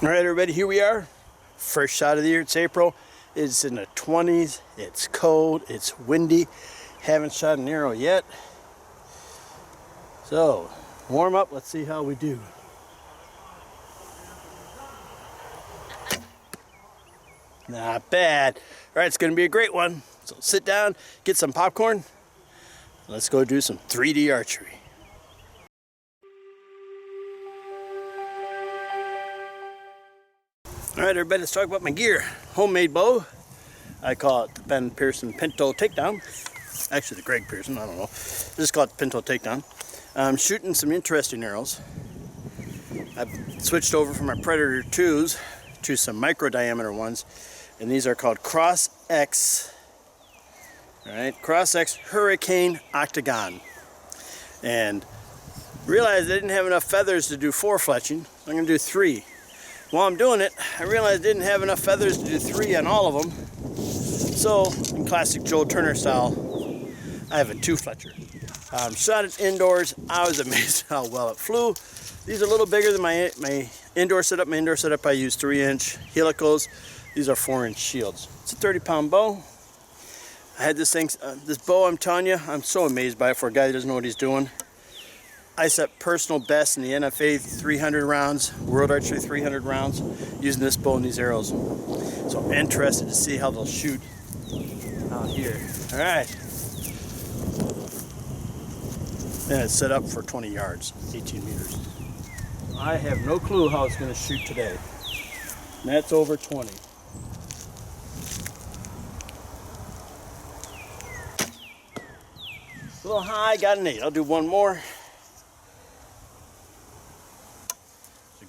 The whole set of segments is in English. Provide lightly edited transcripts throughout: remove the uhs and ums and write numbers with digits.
All right, everybody, here we are. First shot of the year. It's April. It's in the 20s. It's cold. It's windy. Haven't shot an arrow yet. So, warm up. Let's see how we do. Not bad. All right, it's going to be a great one. So sit down, get some popcorn. Let's go do some 3D archery. All right, everybody, let's talk about my gear. Homemade bow. I call it the Ben Pearson Pinto Takedown. Actually, the Greg Pearson, I don't know. Just call it the Pinto Takedown. I'm shooting some interesting arrows. I've switched over from my Predator 2s to some micro diameter ones, and these are called Cross X. All right, Cross X Hurricane Octagon. And realized I didn't have enough feathers to do 4 fletching. I'm going to do 3. While I'm doing it, I realized I didn't have enough feathers to do 3 on all of them. So, in classic Joe Turner style, I have a 2 fletcher. Shot it indoors. I was amazed how well it flew. These are a little bigger than my indoor setup. My indoor setup, I use 3-inch helicals. These are 4-inch shields. It's a 30-pound bow. I had this thing, this bow, I'm telling you, I'm so amazed by it for a guy that doesn't know what he's doing. I set personal best in the NFA 300 rounds, World Archery 300 rounds, using this bow and these arrows. So I'm interested to see how they'll shoot out here. All right. And it's set up for 20 yards, 18 meters. I have no clue how it's going to shoot today. And that's over 20. A little high, got an 8. I'll do one more.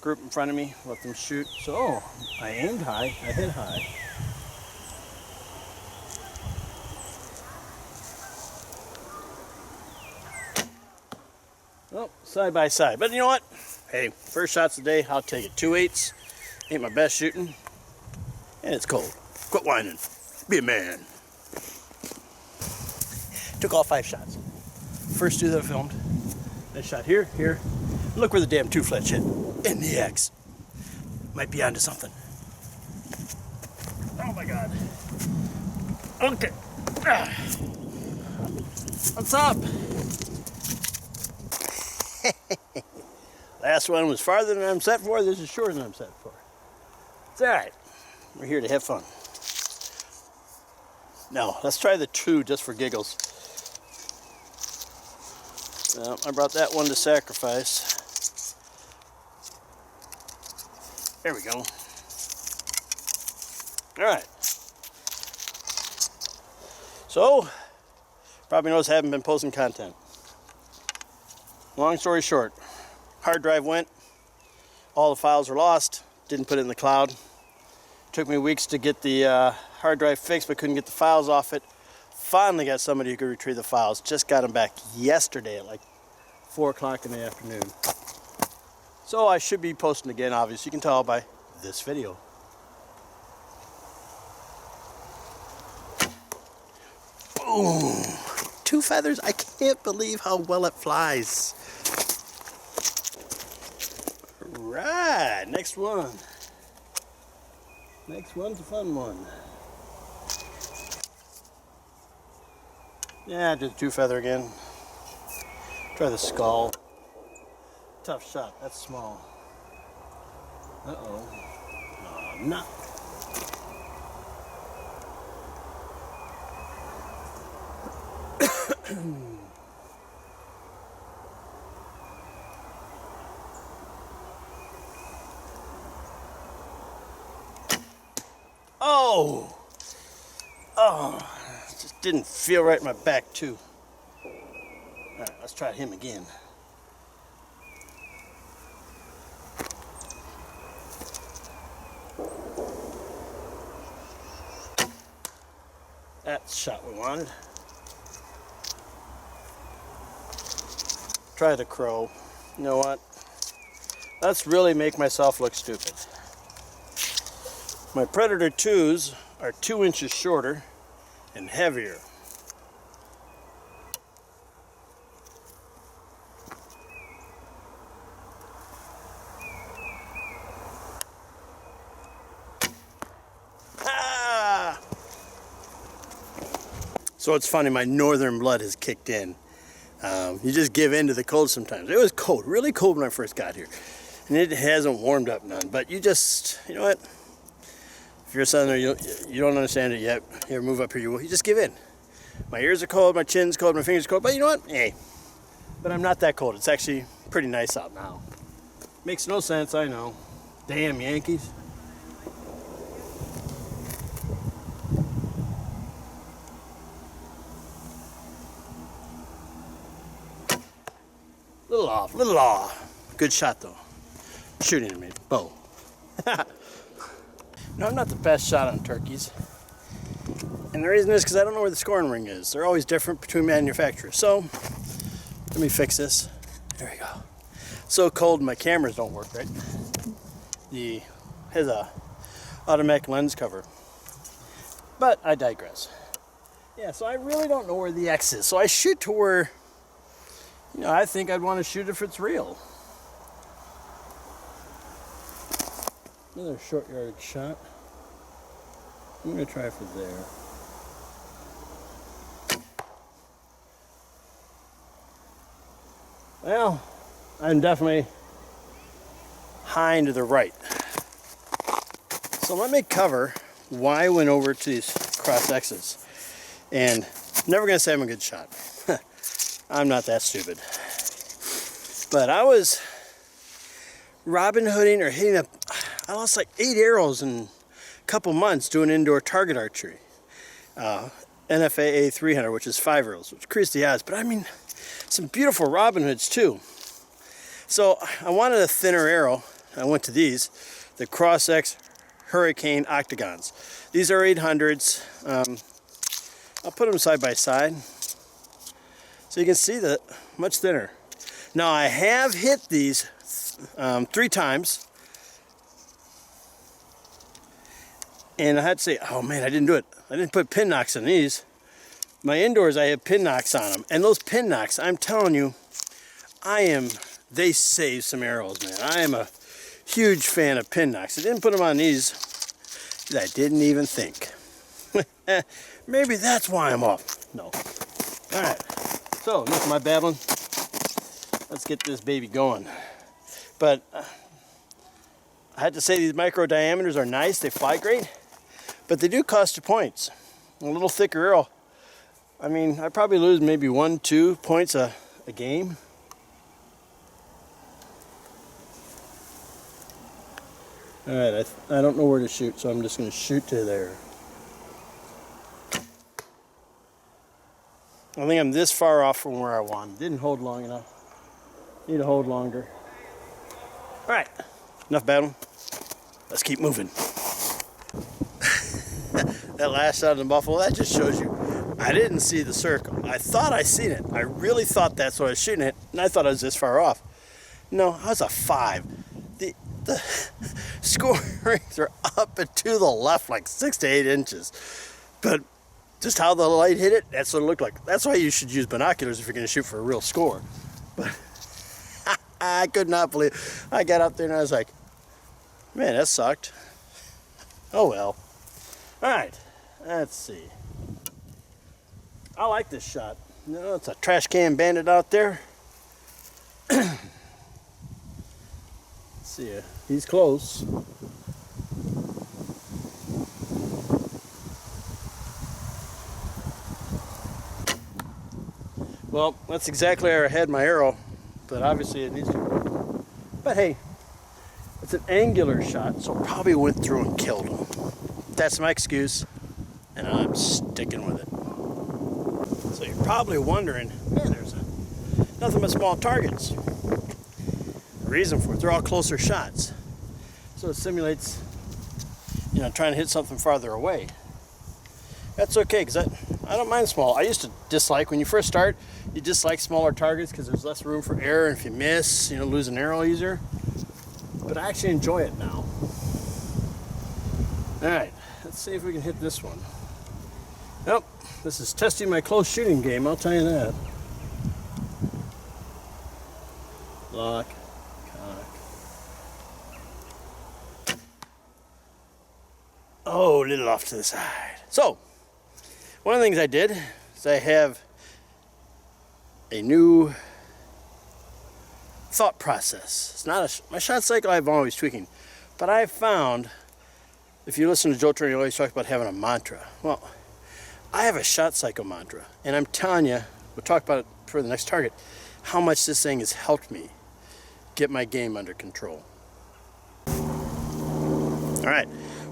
Group in front of me, let them shoot. So, I aimed high, I hit high. Oh, side by side. But you know what? Hey, first shots of the day, I'll take it. 2 8s. Ain't my best shooting. And it's cold. Quit whining. Be a man. Took all 5 shots. First 2 that I filmed. I shot here, here. Look where the damn 2 fletch hit. In the X. Might be onto something. Oh my god. Okay. What's up? Last one was farther than I'm set for. This is shorter than I'm set for. It's alright. We're here to have fun. Now, let's try the 2 just for giggles. I brought that one to sacrifice. There we go. All right. So, probably notice I haven't been posting content. Long story short, hard drive went. All the files were lost. Didn't put it in the cloud. Took me weeks to get the hard drive fixed, but couldn't get the files off it. Finally got somebody who could retrieve the files. Just got them back yesterday at like 4 o'clock in the afternoon. So I should be posting again, obviously. You can tell by this video. Boom! 2 feathers. I can't believe how well it flies. Right, next one. Next one's a fun one. Yeah, just 2 feather again. Try the skull. Tough shot, that's small. Uh-oh. No. Oh! Oh! Just didn't feel right in my back, too. Alright, let's try him again. That's the shot we wanted. Try the crow. You know what? Let's really make myself look stupid. My Predator 2s are 2 inches shorter and heavier. So it's funny, my northern blood has kicked in. You just give in to the cold sometimes. It was cold, really cold when I first got here. And it hasn't warmed up none. But you just, you know what? If you're a southerner, you don't understand it yet. You ever move up here, you just give in. My ears are cold, my chin's cold, my fingers are cold. But you know what? Hey. But I'm not that cold. It's actually pretty nice out now. Makes no sense, I know. Damn Yankees. Little off. Good shot though. Shooting at me, bow. No, I'm not the best shot on turkeys. And the reason is because I don't know where the scoring ring is. They're always different between manufacturers. So, let me fix this. There we go. So cold my cameras don't work right. It has a automatic lens cover. But I digress. Yeah, so I really don't know where the X is. So I shoot to where, you know, I think I'd want to shoot if it's real. Another short yardage shot. I'm going to try for there. Well, I'm definitely high and to the right. So let me cover why I went over to these cross X's. And I'm never going to say I'm a good shot. I'm not that stupid. But I was Robin Hooding or hitting up. I lost like 8 arrows in a couple months doing indoor target archery. NFA A300, which is 5 arrows, which increased the odds. But I mean, some beautiful Robin Hoods too. So I wanted a thinner arrow. I went to these, the Cross X Hurricane Octagons. These are 800s. I'll put them side by side so you can see that much thinner. Now I have hit these 3 times. And I had to say, oh man, I didn't do it. I didn't put pin knocks on these. My indoors, I have pin knocks on them. And those pin knocks, I'm telling you, they save some arrows, man. I am a huge fan of pin knocks. I didn't put them on these because I didn't even think. Maybe that's why I'm off. No. All right. So, enough of my babbling. Let's get this baby going. But I had to say these micro diameters are nice. They fly great. But they do cost you points. A little thicker arrow. I mean, I probably lose maybe 1-2 points a game. Alright, I don't know where to shoot, so I'm just going to shoot to there. I think I'm this far off from where I want. Didn't hold long enough. Need to hold longer. Alright, enough battling. Let's keep moving. That last shot of the buffalo, that just shows you I didn't see the circle. I thought I seen it. I really thought that's what I was shooting at, and I thought I was this far off. No, I was a 5. The score rings are up and to the left like 6 to 8 inches. But just how the light hit it, that's what it looked like. That's why you should use binoculars if you're going to shoot for a real score. But I could not believe. I got up there and I was like, man, that sucked. Oh well. Alright, let's see. I like this shot. You know, it's a trash can bandit out there. Let's see, he's close. Well, that's exactly where I had my arrow, but obviously it needs to. But hey, it's an angular shot, so it probably went through and killed him. That's my excuse, and I'm sticking with it. So you're probably wondering, man, there's nothing but small targets. The reason for it, they're all closer shots. So it simulates, you know, trying to hit something farther away. That's okay, because I don't mind small. I used to dislike, when you first start, you dislike smaller targets because there's less room for error, and if you miss, you know, lose an arrow easier. But I actually enjoy it now. Alright, let's see if we can hit this one. Nope, this is testing my close shooting game, I'll tell you that. Lock, cock. Oh, a little off to the side. So, one of the things I did, is I have a new thought process. It's not my shot cycle I'm always tweaking, but I found, if you listen to Joe Turner, he always talks about having a mantra. Well, I have a shot cycle mantra, and I'm telling you, we'll talk about it for the next target, how much this thing has helped me get my game under control. All right,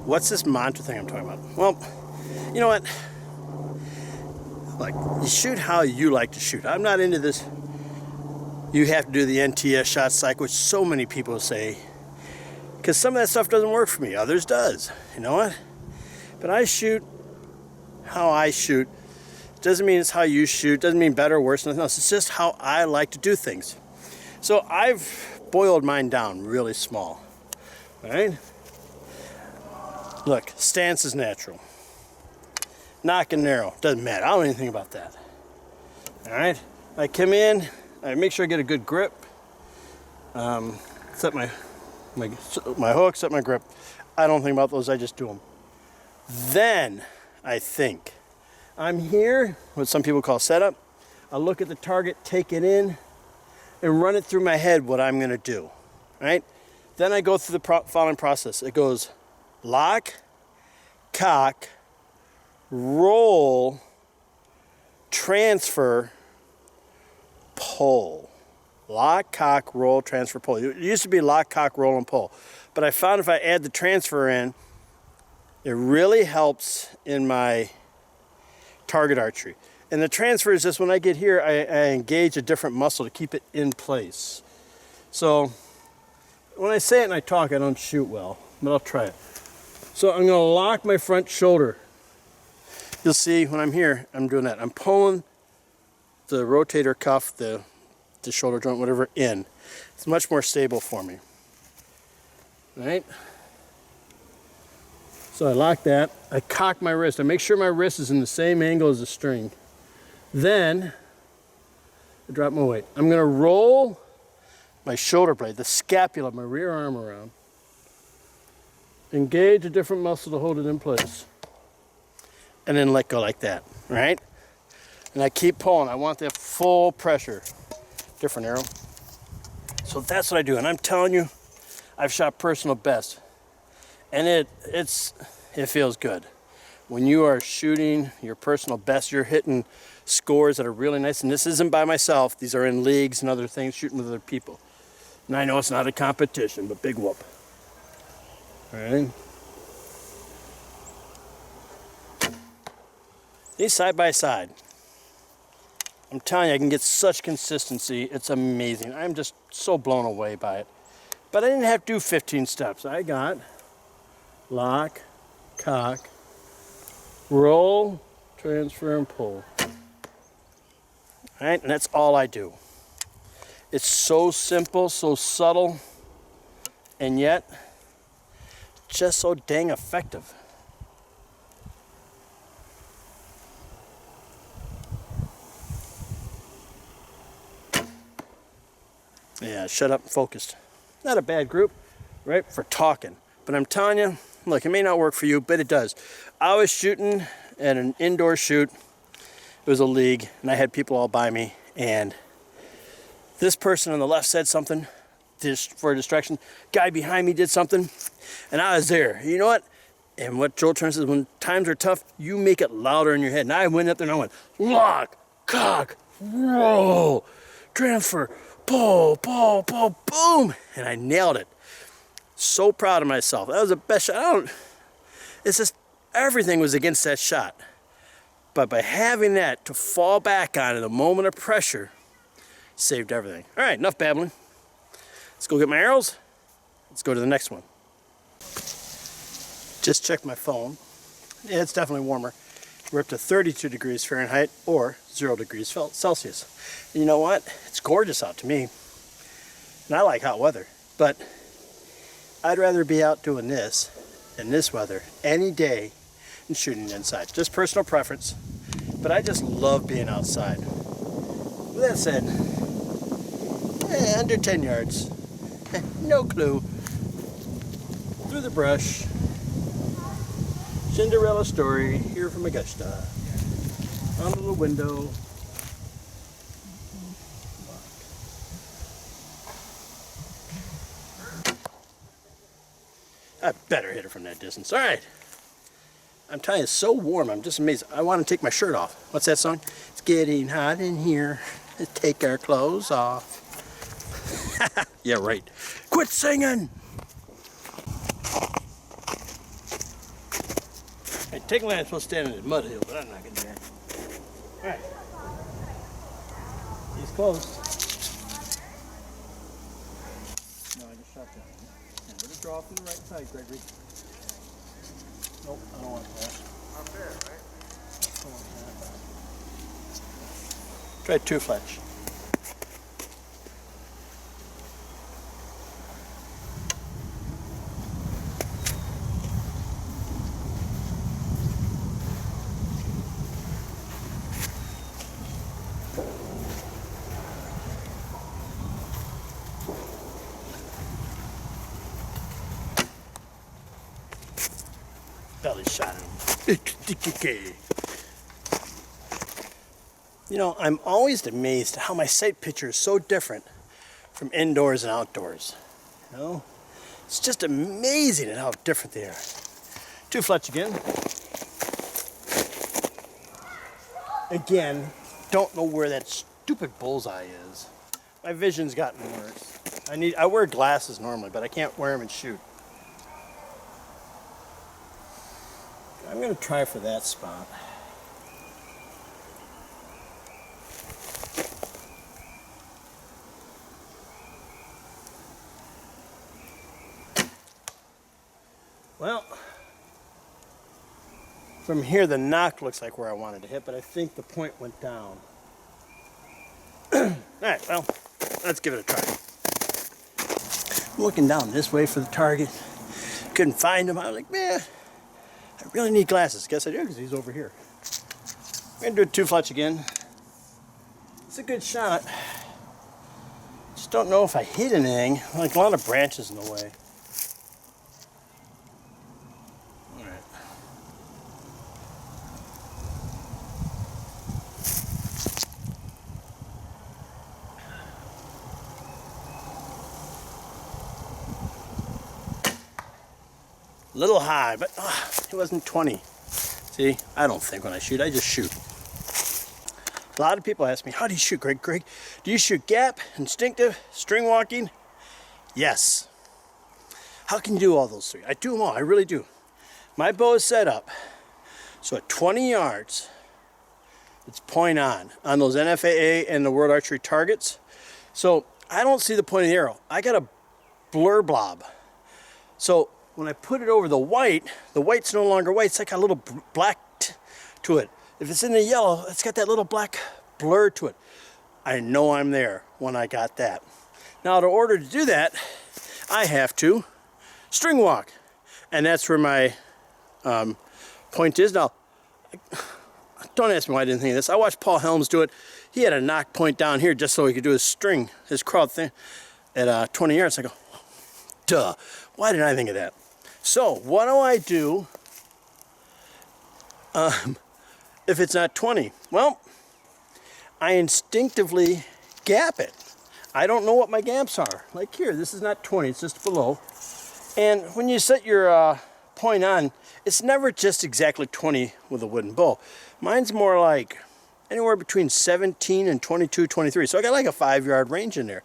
what's this mantra thing I'm talking about? Well, you know what? Like, you shoot how you like to shoot. I'm not into this, you have to do the NTS shot cycle, which so many people say, because some of that stuff doesn't work for me, others does. You know what? But I shoot how I shoot. Doesn't mean it's how you shoot, doesn't mean better or worse, nothing else. It's just how I like to do things. So I've boiled mine down really small. All right? Look, stance is natural. Knock and narrow, doesn't matter. I don't know anything about that. All right? I come in, I make sure I get a good grip. Set my hook, set my grip. I don't think about those, I just do them. Then I think. I'm here, what some people call setup. I look at the target, take it in, and run it through my head what I'm gonna do, right? Then I go through the following process. It goes lock, cock, roll, transfer, pull. Lock, cock, roll, transfer, pull. It used to be lock, cock, roll, and pull. But I found if I add the transfer in, it really helps in my target archery. And the transfer is just when I get here, I engage a different muscle to keep it in place. So when I say it and I talk, I don't shoot well, but I'll try it. So I'm gonna lock my front shoulder. You'll see when I'm here, I'm doing that. I'm pulling the rotator cuff, the shoulder joint, whatever, in. It's much more stable for me. Right? So I lock that. I cock my wrist. I make sure my wrist is in the same angle as the string. Then I drop my weight. I'm gonna roll my shoulder blade, the scapula, my rear arm around. Engage a different muscle to hold it in place. And then let go like that, right? And I keep pulling. I want that full pressure. Different arrow. So that's what I do. And I'm telling you, I've shot personal best. And it feels good. When you are shooting your personal best, you're hitting scores that are really nice. And this isn't by myself. These are in leagues and other things, shooting with other people. And I know it's not a competition, but big whoop. All right. These side by side. I'm telling you, I can get such consistency. It's amazing. I'm just so blown away by it. But I didn't have to do 15 steps. I got lock, cock, roll, transfer, and pull. All right, and that's all I do. It's so simple, so subtle, and yet just so dang effective. Yeah, shut up and focused. Not a bad group, right, for talking. But I'm telling you, look, it may not work for you, but it does. I was shooting at an indoor shoot. It was a league, and I had people all by me. And this person on the left said something for a distraction. Guy behind me did something, and I was there. You know what? And what Joel Turner says, when times are tough, you make it louder in your head. And I went up there and I went, lock, cock, roll, transfer, pull, pull, pull, boom. And I nailed it. So proud of myself. That was the best shot. It's just, everything was against that shot. But by having that to fall back on in a moment of pressure, saved everything. All right, enough babbling. Let's go get my arrows. Let's go to the next one. Just checked my phone. Yeah, it's definitely warmer. We're up to 32 degrees Fahrenheit or 0 degrees Celsius. And you know what? It's gorgeous out to me. And I like hot weather. But I'd rather be out doing this in this weather any day than shooting inside. Just personal preference. But I just love being outside. With that said, under 10 yards. No clue. Through the brush. Cinderella story here from Augusta. Under the window. I better hit it from that distance. All right. I'm telling you, it's so warm. I'm just amazed. I want to take my shirt off. What's that song? It's getting hot in here. Let's take our clothes off. Yeah, right. Quit singing. Hey, technically I'm supposed to stand in this mud hill, but I'm not going to do that. All right. He's close. No, I just shot that one. Yeah, let it draw from the right side, Gregory. Nope, I don't want that. Not there, right? I don't want that. Try two fletch. Belly shot him. You know, I'm always amazed at how my sight picture is so different from indoors and outdoors. You know, it's just amazing at how different they are. Two fletch again. Again, don't know where that stupid bullseye is. My vision's gotten worse. I wear glasses normally, but I can't wear them and shoot. I'm going to try for that spot. Well, from here the knock looks like where I wanted to hit, but I think the point went down. Alright, well, let's give it a try. I'm looking down this way for the target. Couldn't find him. I was like, man, I really need glasses. Guess I do, because he's over here. I'm going to do a two fletch again. It's a good shot. Just don't know if I hit anything. Like a lot of branches in the way. Alright. A little high, but it wasn't 20. See, I don't think when I shoot, I just shoot. A lot of people ask me, how do you shoot, Greg? Greg, do you shoot gap, instinctive, string walking? Yes. How can you do all those three? I do them all, I really do. My bow is set up so at 20 yards, it's point on those NFAA and the World Archery targets. So I don't see the point of the arrow. I got a blur blob. So when I put it over the white's no longer white. It's like a little black to it. If it's in the yellow, it's got that little black blur to it. I know I'm there when I got that. Now, in order to do that, I have to string walk. And that's where my point is. Now, don't ask me why I didn't think of this. I watched Paul Helms do it. He had a knock point down here just so he could do his string, his crowd thing at 20 yards. I go, duh, why didn't I think of that? So, what do I do if it's not 20? Well, I instinctively gap it. I don't know what my gaps are. Like here, this is not 20, it's just below. And when you set your point on, it's never just exactly 20 with a wooden bow. Mine's more like anywhere between 17 and 22, 23. So I got like a 5-yard range in there,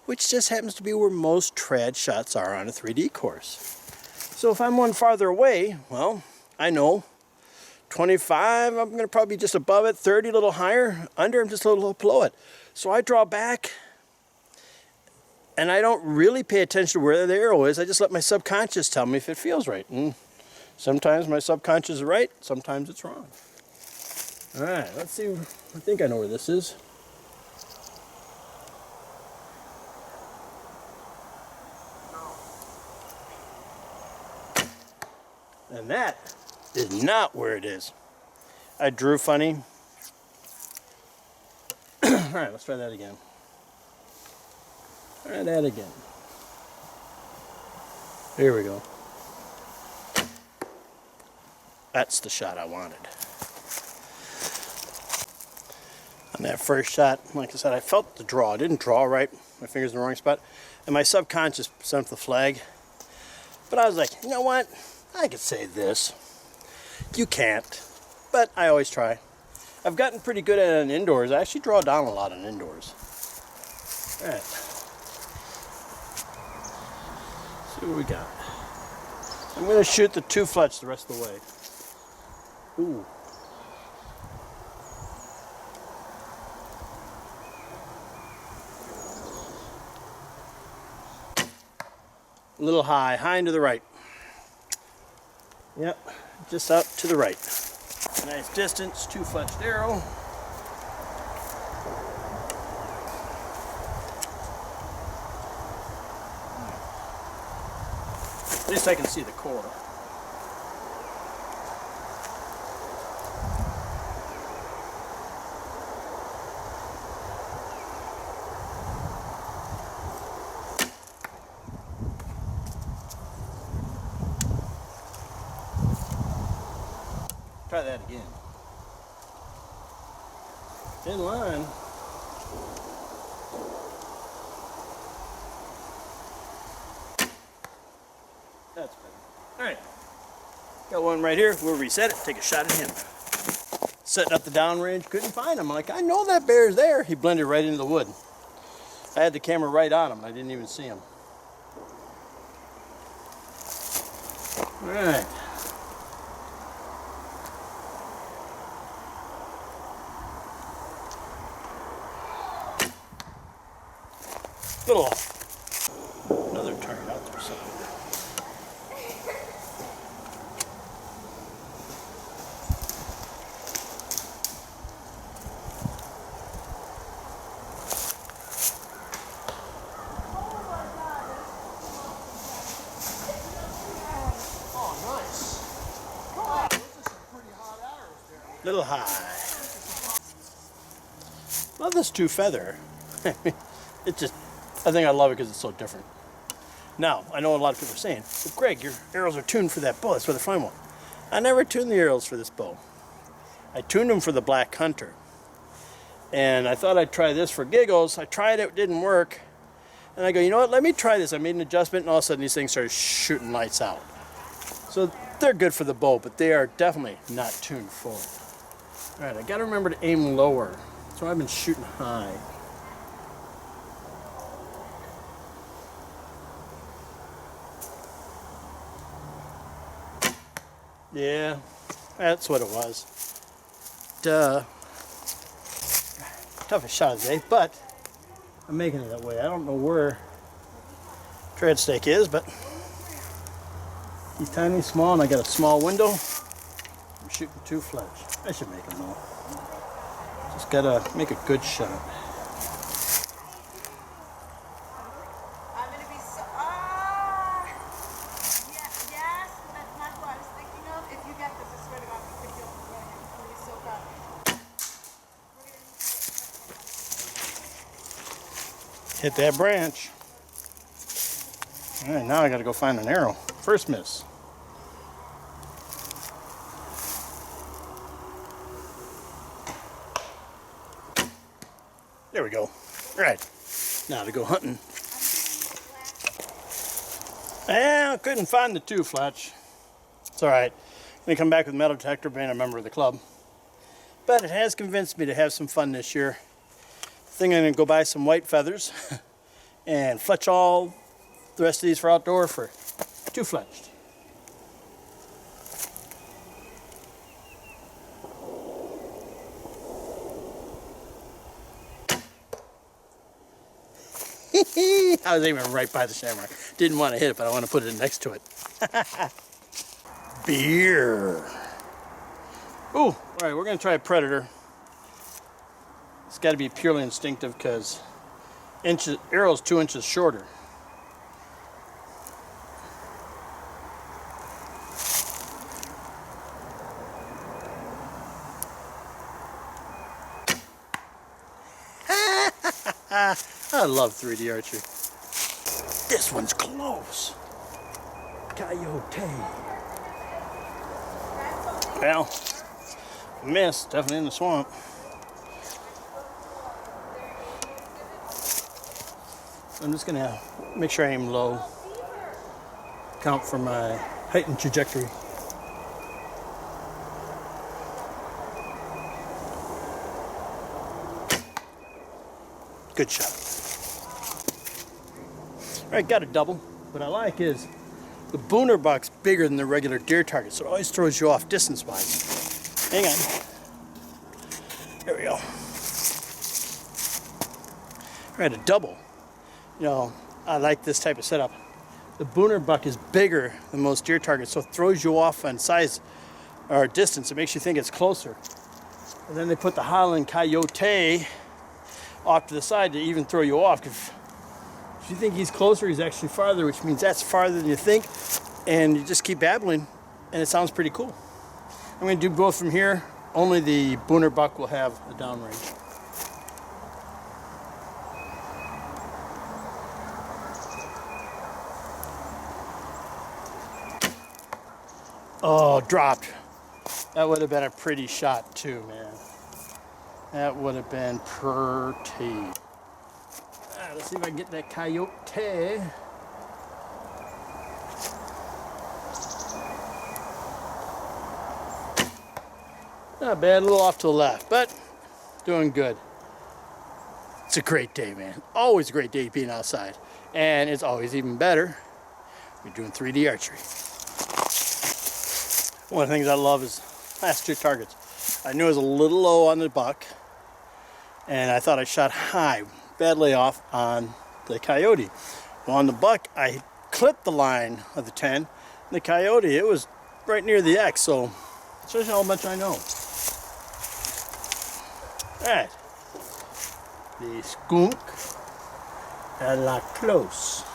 which just happens to be where most trad shots are on a 3D course. So if I'm one farther away, well, I know 25, I'm going to probably be just above it, 30 a little higher, under I'm just a little below it. So I draw back, and I don't really pay attention to where the arrow is. I just let my subconscious tell me if it feels right. And sometimes my subconscious is right, sometimes it's wrong. All right, let's see. I think I know where this is. And that is not where it is. I drew funny. All right, let's try that again. Try that again. Here we go. That's the shot I wanted. On that first shot, like I said, I felt the draw. I didn't draw right. My finger's in the wrong spot. And my subconscious sent up the flag. But I was like, you know what? I could say this. You can't. But I always try. I've gotten pretty good at it in indoors. I actually draw down a lot in indoors. Alright. See what we got. I'm going to shoot the 2 fletch the rest of the way. Ooh. A little high and to the right. Yep, just up to the right. Nice distance, 2 fletched arrow. At least I can see the core. Try that again. In line. That's better. Alright. Got one right here. We'll reset it. Take a shot at him. Setting up the downrange. Couldn't find him. I'm like, I know that bear's there. He blended right into the wood. I had the camera right on him. I didn't even see him. Alright. Little off. Another turn out there somewhere. Oh, nice. Wow, those are some pretty hot arrows there. Little high. Love this 2 feather. It just, I think I love it because it's so different. Now, I know a lot of people are saying, well, Greg, your arrows are tuned for that bow. That's why they're fine one. I never tuned the arrows for this bow. I tuned them for the Black Hunter. And I thought I'd try this for giggles. I tried it, didn't work. And I go, you know what, let me try this. I made an adjustment, and all of a sudden these things started shooting lights out. So they're good for the bow, but they are definitely not tuned for it. All right, I got to remember to aim lower. So I've been shooting high. Yeah, that's what it was. Duh. Toughest shot of the day, but I'm making it that way. I don't know where tread stake is, but he's tiny, small, and I got a small window. I'm shooting 2 fletch. I should make them though. Just gotta make a good shot. Hit that branch. All right, now I gotta go find an arrow. First miss. There we go. All right, now to go hunting. Well, couldn't find the 2 fletch. It's all right. I'm gonna come back with metal detector, being a member of the club. But it has convinced me to have some fun this year. I think I'm gonna go buy some white feathers and fletch all the rest of these for outdoor for 2 fletched. I was aiming right by the shamrock. Didn't want to hit it, but I want to put it next to it. Beer. Ooh, all right, we're gonna try a predator. It's got to be purely instinctive because arrow's 2 inches shorter. I love 3D archery. This one's close. Coyote. Well, missed, definitely in the swamp. I'm just gonna make sure I aim low. Count for my height and trajectory. Good shot. All right, got a double. What I like is the booner buck's bigger than the regular deer target, so it always throws you off distance-wise. Hang on. There we go. All right, a double. You know, I like this type of setup. The booner buck is bigger than most deer targets, so it throws you off on size or distance. It makes you think it's closer. And then they put the Highland Coyote off to the side to even throw you off. If you think he's closer, he's actually farther, which means that's farther than you think. And you just keep babbling, and it sounds pretty cool. I'm going to do both from here. Only the booner buck will have the downrange. Oh, dropped. That would have been a pretty shot too, man. That would have been pretty. Alright, let's see if I can get that coyote. Not bad, a little off to the left, but doing good. It's a great day, man. Always a great day being outside. And it's always even better. We're doing 3D archery. One of the things I love is last two targets. I knew I was a little low on the buck, and I thought I shot high, badly off on the coyote. Well, on the buck, I clipped the line of the 10. And the coyote, it was right near the X, so shows you how much I know. Alright. The skunk a la close.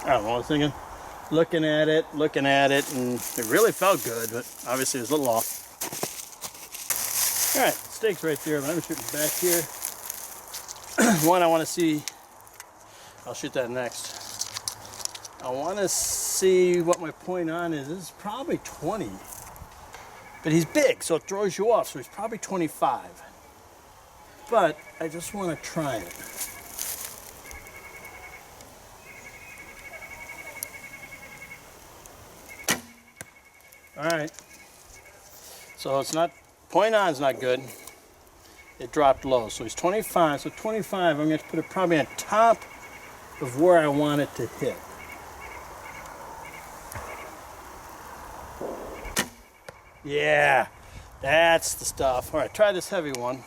I don't know what I was thinking. Looking at it, and it really felt good, but obviously it was a little off. Alright, stakes right there, but I'm shooting back here. One I want to see, I'll shoot that next. I want to see what my point on is. This is probably 20. But he's big, so it throws you off, so he's probably 25. But I just want to try it. Alright, so it's not, point on's not good. It dropped low, so he's 25, so 25, I'm going to put it probably on top of where I want it to hit. Yeah, that's the stuff. Alright, try this heavy one.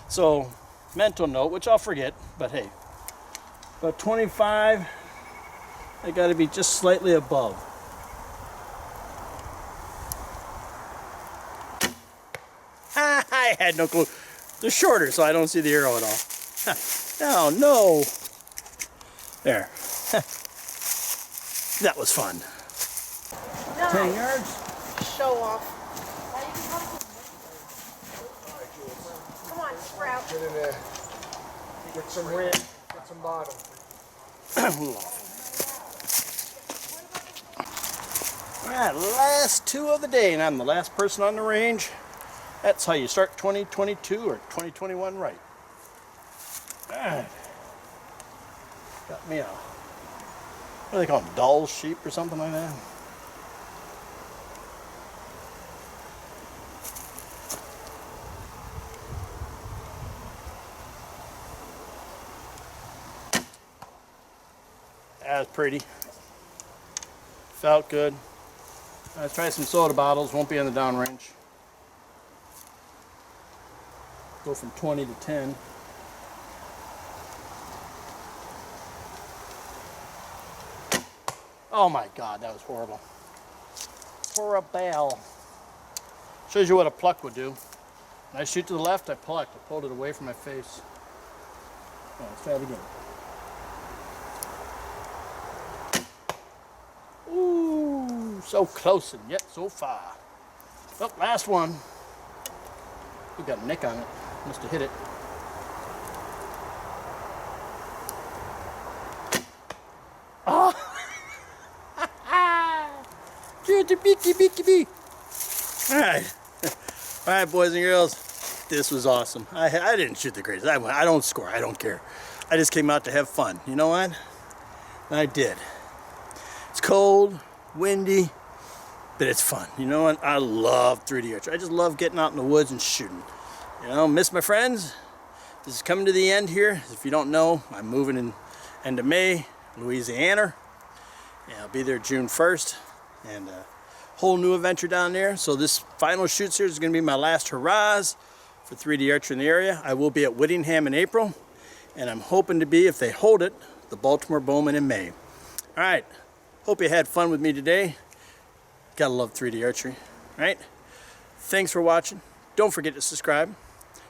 So, mental note, which I'll forget, but hey, about 25, I got to be just slightly above. I had no clue. They're shorter, so I don't see the arrow at all. Oh, no. There. That was fun. Nice. 10 yards. Show off. Come on, Sprout. Get in there. Get some rim. Get some bottom. Alright, last two of the day, and I'm the last person on the range. That's how you start 2022 or 2021 right. Alright. Got me a, what do they call them, dull sheep or something like that? That was pretty. Felt good. Let's try some soda bottles, won't be on the downrange. Go from 20 to 10. Oh my God, that was horrible. Horrible. Shows you what a pluck would do. When I shoot to the left, I plucked. I pulled it away from my face. All right, let's try it again. Ooh, so close and yet so far. Well, last one. We got a nick on it. Must have hit it. Oh, beaky, beaky, bee. All right. All right, boys and girls. This was awesome. I didn't shoot the greatest. I don't score. I don't care. I just came out to have fun. You know what? And I did. It's cold, windy, but it's fun. You know what? I love 3D archery. I just love getting out in the woods and shooting. You know, miss my friends. This is coming to the end here. If you don't know, I'm moving in end of May, Louisiana. Yeah, I'll be there June 1st. And whole new adventure down there. So this final shoot series is going to be my last hurrahs for 3D archery in the area. I will be at Whittingham in April, and I'm hoping to be, if they hold it, the Baltimore Bowman in May. All right, hope you had fun with me today. Gotta love 3D archery, right? Thanks for watching. Don't forget to subscribe.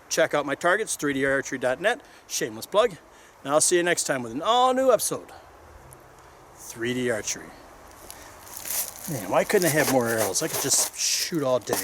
Check out my targets, 3darchery.net. Shameless plug. And I'll see you next time with an all-new episode, 3D archery. Man, why couldn't I have more arrows? I could just shoot all day.